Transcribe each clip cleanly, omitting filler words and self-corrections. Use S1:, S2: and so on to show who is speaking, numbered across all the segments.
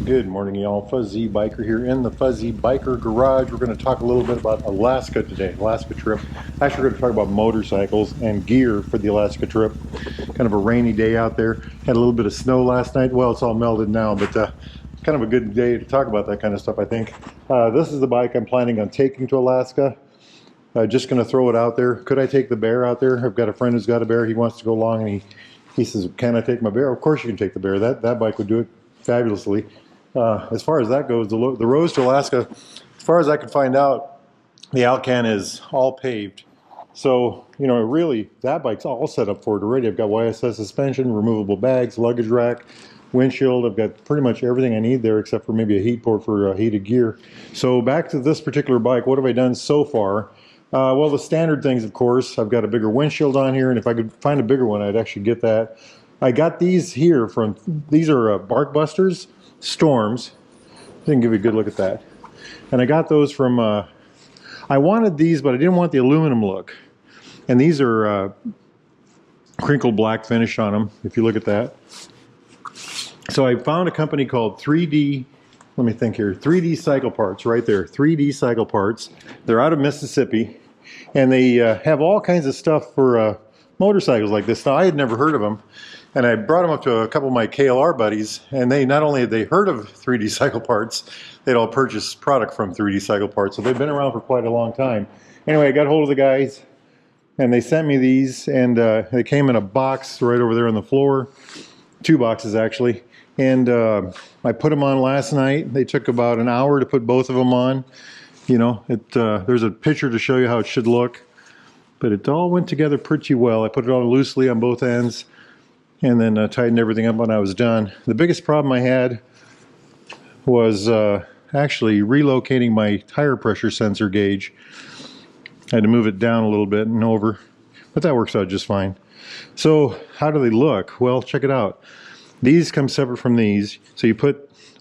S1: Good morning, y'all. Fuzzy Biker here in the Fuzzy Biker Garage. We're going to talk a little bit about Alaska today, Alaska trip. Actually, we're going to talk about motorcycles and gear for the Alaska trip. Kind of a rainy day out there. Had a little bit of snow last night. Well, it's all melted now, but kind of a good day to talk about that kind of stuff, I think. This is the bike I'm planning on taking to Alaska. Just going to throw it out there. Could I take the bear out there? I've got a friend who's got a bear. He wants to go along, and he says, can I take my bear? Of course you can take the bear. That bike would do it fabulously. As far as that goes, the roads to Alaska, as far as I could find out, the Alcan is all paved. So, you know, really, that bike's all set up for it already. I've got YSS suspension, removable bags, luggage rack, windshield. I've got pretty much everything I need there except for maybe a heat port for heated gear. So back to this particular bike, what have I done so far? Well, the standard things, of course. I've got a bigger windshield on here, and if I could find a bigger one, I'd actually get that. I got these here from, these are Bark Busters Storms. I can give you a good look at that. And I got those from, I wanted these, but I didn't want the aluminum look. And these are crinkled black finish on them, if you look at that. So I found a company called 3D, let me think here, 3D Cycle Parts, right there, 3D Cycle Parts. They're out of Mississippi, and they have all kinds of stuff for motorcycles like this. Now, I had never heard of them. And I brought them up to a couple of my KLR buddies, and they not only had they heard of 3D Cycle Parts, they'd all purchased product from 3D Cycle Parts. So they've been around for quite a long time. Anyway, I got hold of the guys, and they sent me these, and they came in a box right over there on the floor. 2 boxes, actually. And I put them on last night. They took about an hour to put both of them on. You know, there's a picture to show you how it should look. But it all went together pretty well. I put it on loosely on both ends, and then tightened everything up when I was done. The biggest problem I had was actually relocating my tire pressure sensor gauge. I had to move it down a little bit and over, but that works out just fine. So how do they look? Well, check it out. These come separate from these. So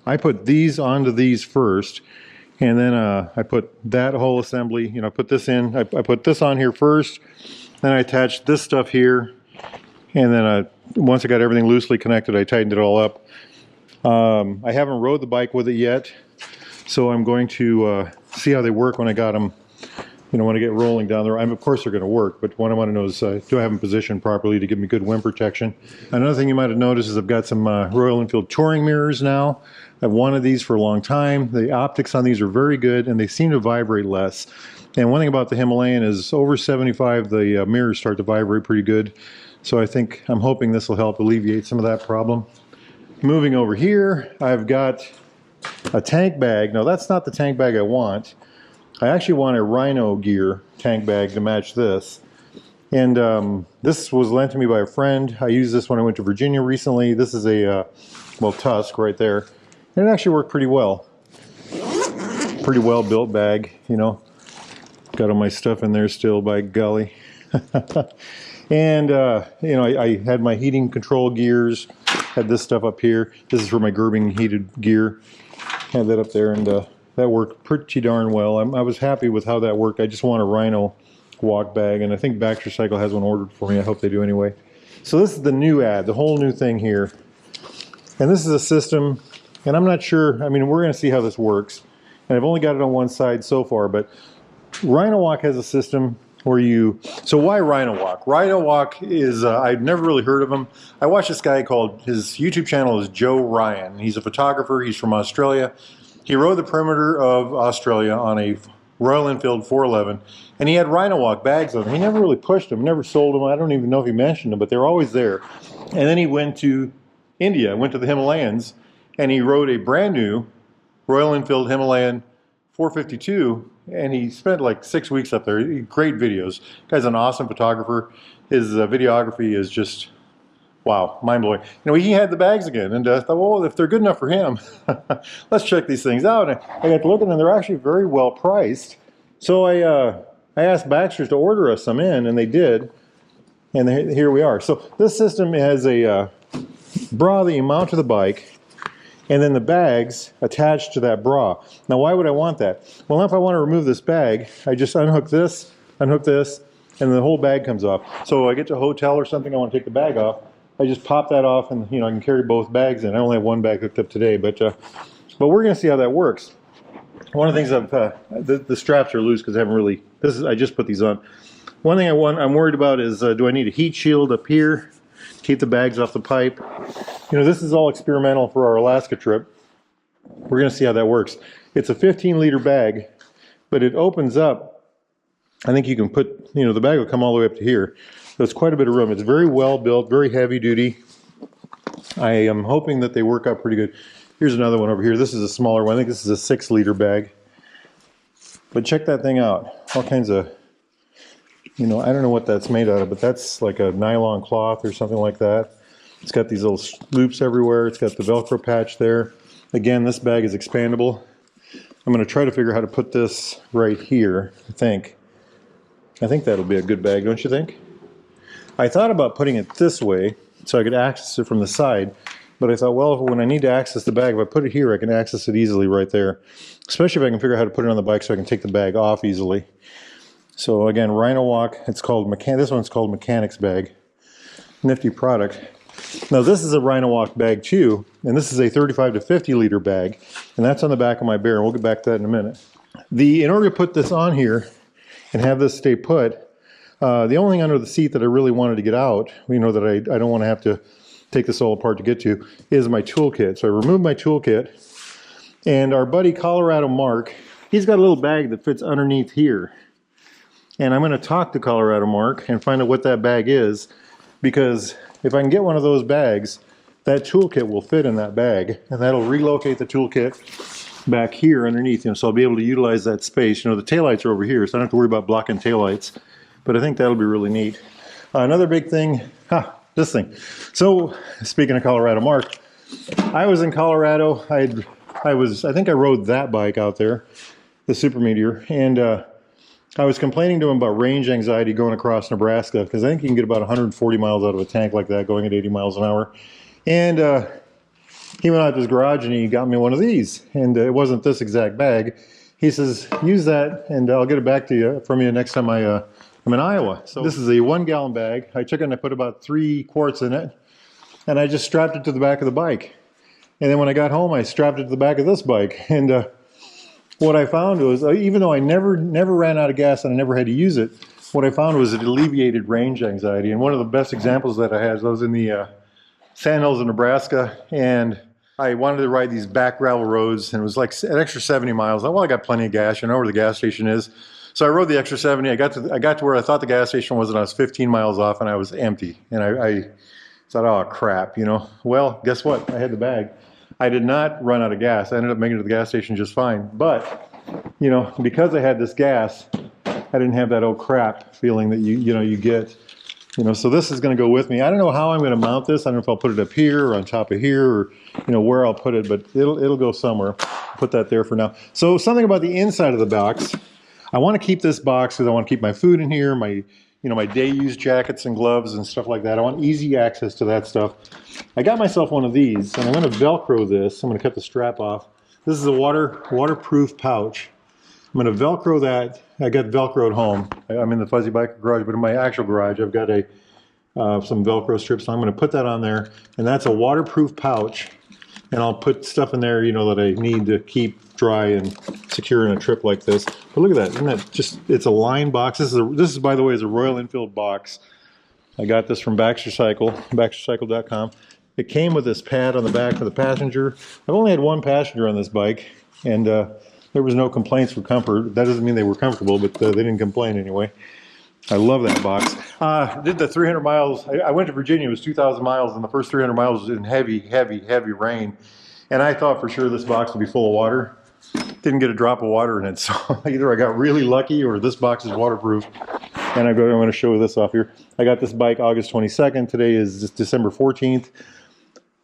S1: I put these onto these first, and then I put that whole assembly, you know, I put this in, I put this on here first, then I attached this stuff here, and then once I got everything loosely connected, I tightened it all up. I haven't rode the bike with it yet, so I'm going to see how they work when I got them, you know, when I get rolling down there. Of course they're going to work, but what I want to know is, do I have them positioned properly to give me good wind protection? Another thing you might have noticed is I've got some Royal Enfield touring mirrors now. I've wanted these for a long time. The optics on these are very good, and they seem to vibrate less. And one thing about the Himalayan is over 75, the mirrors start to vibrate pretty good. So I'm hoping this will help alleviate some of that problem. Moving over here, I've got a tank bag. Now that's not the tank bag I want. I actually want a Rhino gear tank bag to match this. And this was lent to me by a friend. I used this when I went to Virginia recently. This is a, well, Tusk right there. And it actually worked pretty well. Pretty well built bag, you know. Got all my stuff in there still, by golly. And, you know, I had my heating control gears, had this stuff up here. This is for my Gerbing heated gear. Had that up there, and that worked pretty darn well. I was happy with how that worked. I just want a Rhino walk bag, and I think Baxter Cycle has one ordered for me. I hope they do anyway. So this is the new ad, the whole new thing here. And this is a system, and I'm not sure, I mean, we're going to see how this works. And I've only got it on one side so far, but Rhino Walk has a system where so why Rhino Walk? Rhino Walk is, I'd never really heard of him. I watched this guy his YouTube channel is Joe Ryan. He's a photographer, he's from Australia. He rode the perimeter of Australia on a Royal Enfield 411, and he had Rhino Walk bags on them. He never really pushed them, never sold them. I don't even know if he mentioned them, but they were always there. And then he went to India, went to the Himalayas, and he rode a brand new Royal Enfield Himalayan 452, and he spent like 6 weeks up there. Great videos. Guy's an awesome photographer. His videography is just, wow, mind-blowing. You know, he had the bags again, and I thought, well, if they're good enough for him, let's check these things out. And I got to looking, and they're actually very well priced. So I asked Baxter to order us some in, and they did, and here we are. So this system has a bra that you mount to the bike, and then the bags attached to that bra. Now, why would I want that? Well, if I want to remove this bag, I just unhook this, and the whole bag comes off. So I get to a hotel or something, I want to take the bag off, I just pop that off, and you know, I can carry both bags in. I only have one bag hooked up today, but But we're going to see how that works. One of the things the straps are loose because I haven't really, I just put these on. One thing I'm worried about is, do I need a heat shield up here to keep the bags off the pipe? You know, this is all experimental for our Alaska trip. We're going to see how that works. It's a 15-liter bag, but it opens up. I think you can put, you know, the bag will come all the way up to here. So it's quite a bit of room. It's very well built, very heavy duty. I am hoping that they work out pretty good. Here's another one over here. This is a smaller one. I think this is a 6-liter bag. But check that thing out. All kinds of, you know, I don't know what that's made out of, but that's like a nylon cloth or something like that. It's got these little loops everywhere. It's got the Velcro patch there. Again, this bag is expandable. I'm going to try to figure out how to put this right here, I think. I think that'll be a good bag, don't you think? I thought about putting it this way so I could access it from the side. But I thought, well, when I need to access the bag, if I put it here, I can access it easily right there. Especially if I can figure out how to put it on the bike so I can take the bag off easily. So again, Rhino Walk, it's called, this one's called Mechanic's Bag. Nifty product. Now this is a Rhino Walk bag too, and this is a 35 to 50 liter bag, and that's on the back of my bear, and we'll get back to that in a minute. In order to put this on here and have this stay put, the only thing under the seat that I really wanted to get out, you know, that I don't want to have to take this all apart to get to, is my toolkit. So I removed my toolkit, and our buddy Colorado Mark, he's got a little bag that fits underneath here. And I'm going to talk to Colorado Mark and find out what that bag is, because if I can get one of those bags, that toolkit will fit in that bag, and that'll relocate the toolkit back here underneath him, so I'll be able to utilize that space. You know, the taillights are over here, so I don't have to worry about blocking taillights, but I think that'll be really neat. Another big thing, this thing. So, speaking of Colorado Mark, I was in Colorado. I think I rode that bike out there, the Super Meteor, and I was complaining to him about range anxiety going across Nebraska, because I think you can get about 140 miles out of a tank like that going at 80 miles an hour. And he went out to his garage and he got me one of these, and it wasn't this exact bag. He says, use that and I'll get it back to you from you next time I'm in Iowa. So this is a 1-gallon bag. I took it and I put about 3 quarts in it, and I just strapped it to the back of the bike. And then when I got home, I strapped it to the back of this bike. And what I found was, even though I never ran out of gas and I never had to use it, what I found was it alleviated range anxiety. And one of the best examples that I had is I was in the Sandhills of Nebraska, and I wanted to ride these back gravel roads, and it was like an extra 70 miles. Well, I got plenty of gas. I know where the gas station is. So I rode the extra 70. I got to where I thought the gas station was, and I was 15 miles off, and I was empty. And I thought, oh crap, you know. Well, guess what? I had the bag. I did not run out of gas. I ended up making it to the gas station just fine. But, you know, because I had this gas, I didn't have that oh crap feeling that you get. You know, so this is going to go with me. I don't know how I'm going to mount this. I don't know if I'll put it up here or on top of here, or, you know, where I'll put it, but it'll go somewhere. Put that there for now. So something about the inside of the box. I want to keep this box because I want to keep my food in here, my day use jackets and gloves and stuff like that. I want easy access to that stuff. I got myself one of these, and I'm going to Velcro this. I'm going to cut the strap off. This is a waterproof pouch. I'm going to Velcro that. I got Velcro at home. I'm in the Fuzzy Biker garage, but in my actual garage, I've got some Velcro strips. So I'm going to put that on there, and that's a waterproof pouch. And I'll put stuff in there, you know, that I need to keep dry and secure in a trip like this. But look at that! Isn't that just? It's a line box. This is by the way, is a Royal Enfield box. I got this from Baxter Cycle, BaxterCycle.com. It came with this pad on the back for the passenger. I've only had one passenger on this bike, and there was no complaints for comfort. That doesn't mean they were comfortable, but they didn't complain anyway. I love that box. Did the 300 miles. I went to Virginia. It was 2,000 miles, and the first 300 miles was in heavy rain. And I thought for sure this box would be full of water. Didn't get a drop of water in it. So either I got really lucky or this box is waterproof. And I'm going to show this off here. I got this bike August 22nd. Today is December 14th.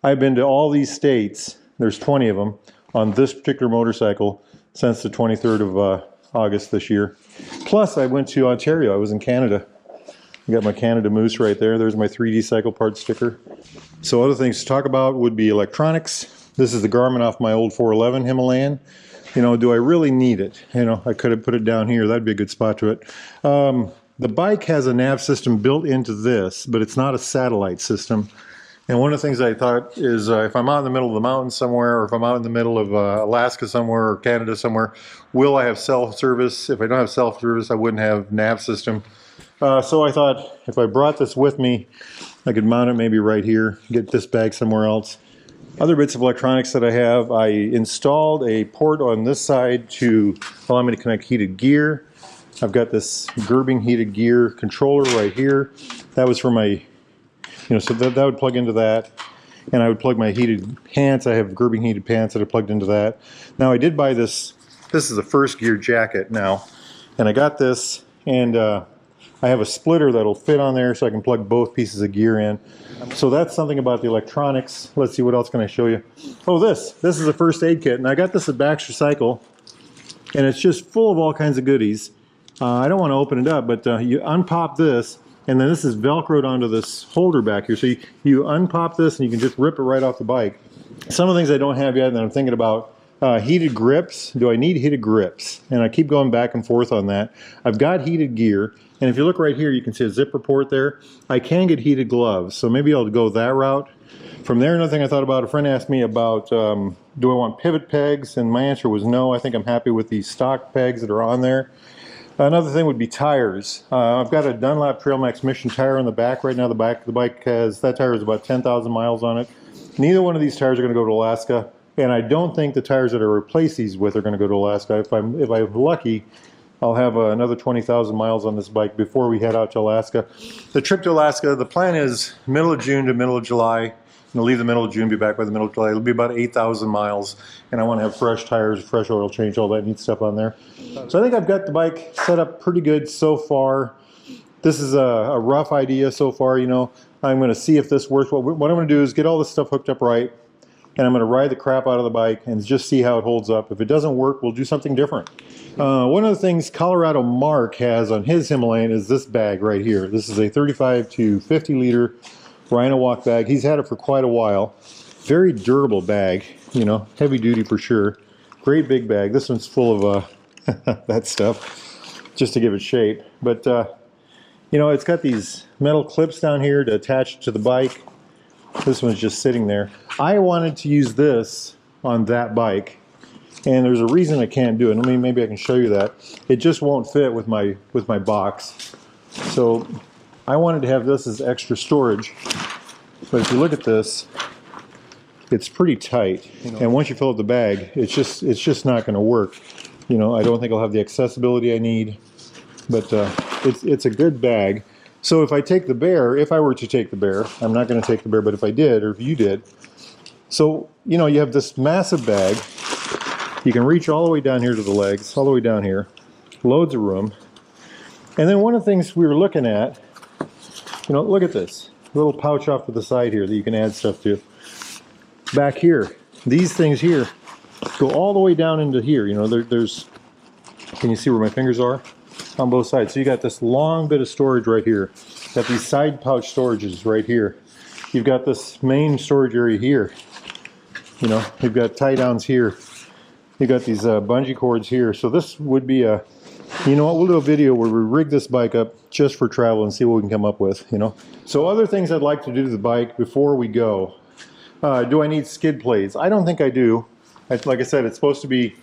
S1: I've been to all these states. There's 20 of them on this particular motorcycle since the 23rd of August this year. Plus, I went to Ontario. I was in Canada. I got my Canada Moose right there. There's my 3D Cycle Parts sticker. So other things to talk about would be electronics. This is the Garmin off my old 411 Himalayan. You know, do I really need it? You know, I could have put it down here. That'd be a good spot to it. The bike has a nav system built into this, but it's not a satellite system. And one of the things I thought is if I'm out in the middle of the mountains somewhere, or if I'm out in the middle of Alaska somewhere or Canada somewhere, will I have self-service? If I don't have self-service, I wouldn't have nav system. So I thought if I brought this with me, I could mount it maybe right here, get this bag somewhere else. Other bits of electronics that I have, I installed a port on this side to allow me to connect heated gear. I've got this Gerbing heated gear controller right here. That was for my, so that would plug into that. And I would plug my heated pants. I have Gerbing heated pants that are plugged into that. Now I did buy this. This is a first gear jacket now. And I got this, and I have a splitter that'll fit on there so I can plug both pieces of gear in. So that's something about the electronics. Let's see, what else can I show you? Oh, this is a first aid kit. And I got this at Baxter Cycle. And it's just full of all kinds of goodies. I don't want to open it up, but you unpop this, and then this is Velcroed onto this holder back here. So you unpop this, and you can just rip it right off the bike. Some of the things I don't have yet that I'm thinking about, heated grips. Do I need heated grips? And I keep going back and forth on that. I've got heated gear, and if you look right here, you can see a zipper port there. I can get heated gloves, so maybe I'll go that route. From there, another thing I thought about, a friend asked me about, do I want pivot pegs? And my answer was no. I think I'm happy with the stock pegs that are on there. Another thing would be tires. I've got a Dunlop Trail Max Mission tire on the back right now. The back of the bike has, that tire has about 10,000 miles on it. Neither one of these tires are going to go to Alaska, and I don't think the tires that I replace these with are going to go to Alaska. If I'm lucky, I'll have another 20,000 miles on this bike before we head out to Alaska. The trip to Alaska, the plan is middle of June to middle of July. I'll leave the middle of June, be back by the middle of July. It'll be about 8,000 miles, and I want to have fresh tires, fresh oil change, all that neat stuff on there. So I think I've got the bike set up pretty good so far. This is a rough idea so far, I'm going to see if this works. What I'm going to do is get all this stuff hooked up right, and I'm going to ride the crap out of the bike and just see how it holds up. If it doesn't work, we'll do something different. One of the things Colorado Mark has on his Himalayan is this bag right here. This is a 35 to 50 liter Rhino Walk bag. He's had it for quite a while. Very durable bag, heavy duty for sure. Great big bag. This one's full of that stuff just to give it shape. But, it's got these metal clips down here to attach to the bike. This one's just sitting there. I wanted to use this on that bike, and there's a reason I can't do it. Maybe I can show you that. It just won't fit with my box. So I wanted to have this as extra storage, but if you look at this, it's pretty tight. And once you fill up the bag, it's just not going to work. I don't think I'll have the accessibility I need, but it's a good bag. So if I were to take the Bear, I'm not going to take the Bear, but if I did, or if you did, so you have this massive bag. You can reach all the way down here to the legs, all the way down here, loads of room. And then one of the things we were looking at, look at this little pouch off to the side here that you can add stuff to. Back here, these things here go all the way down into here. There's, can you see where my fingers are? On both sides. So you got this long bit of storage right here. Got these side pouch storages right here. You've got this main storage area here. You've got tie downs here. You've got these bungee cords here. So this would be a, we'll do a video where we rig this bike up just for travel and see what we can come up with, So other things I'd like to do to the bike before we go. Do I need skid plates? I don't think I do. Like I said, it's supposed to be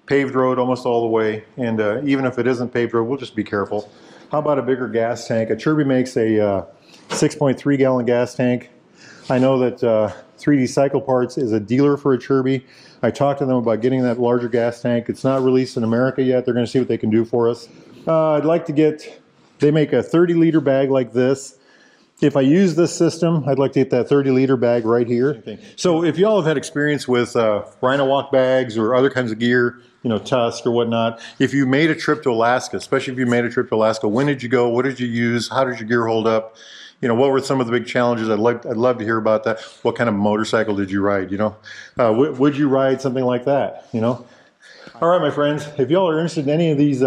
S1: paved road almost all the way, and even if it isn't paved road, we'll just be careful. How about a bigger gas tank? Achirby makes a 6.3 gallon gas tank. I know that 3D Cycle Parts is a dealer for Achirby. I talked to them about getting that larger gas tank. It's not released in America yet. They're going to see what they can do for us. I'd like to get, they make a 30 liter bag like this. If I use this system, I'd like to get that 30 liter bag right here. So if y'all have had experience with Rhino Walk bags or other kinds of gear, Tusk or whatnot, if you made a trip to Alaska, especially if you made a trip to Alaska, when did you go? What did you use? How did your gear hold up? What were some of the big challenges? I'd love to hear about that. What kind of motorcycle did you ride? Would you ride something like that? All right, my friends, if y'all are interested in any of these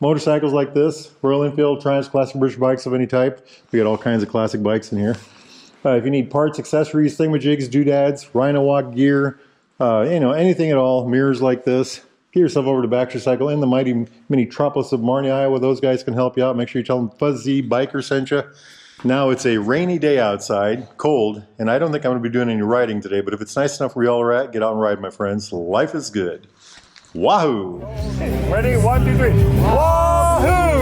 S1: motorcycles like this, Royal Enfield, Triumphs, classic British bikes of any type, we got all kinds of classic bikes in here. If you need parts, accessories, thingamajigs, doodads, Rhino Walk gear, anything at all, mirrors like this, get yourself over to Baxter Cycle in the mighty mini metropolis of Marnie, Iowa. Those guys can help you out. Make sure you tell them Fuzzy Biker sent you. Now it's a rainy day outside, cold, and I don't think I'm going to be doing any riding today, but if it's nice enough where y'all are at, get out and ride, my friends. Life is good. Wahoo!
S2: Ready? 1, 2, 3. Wahoo!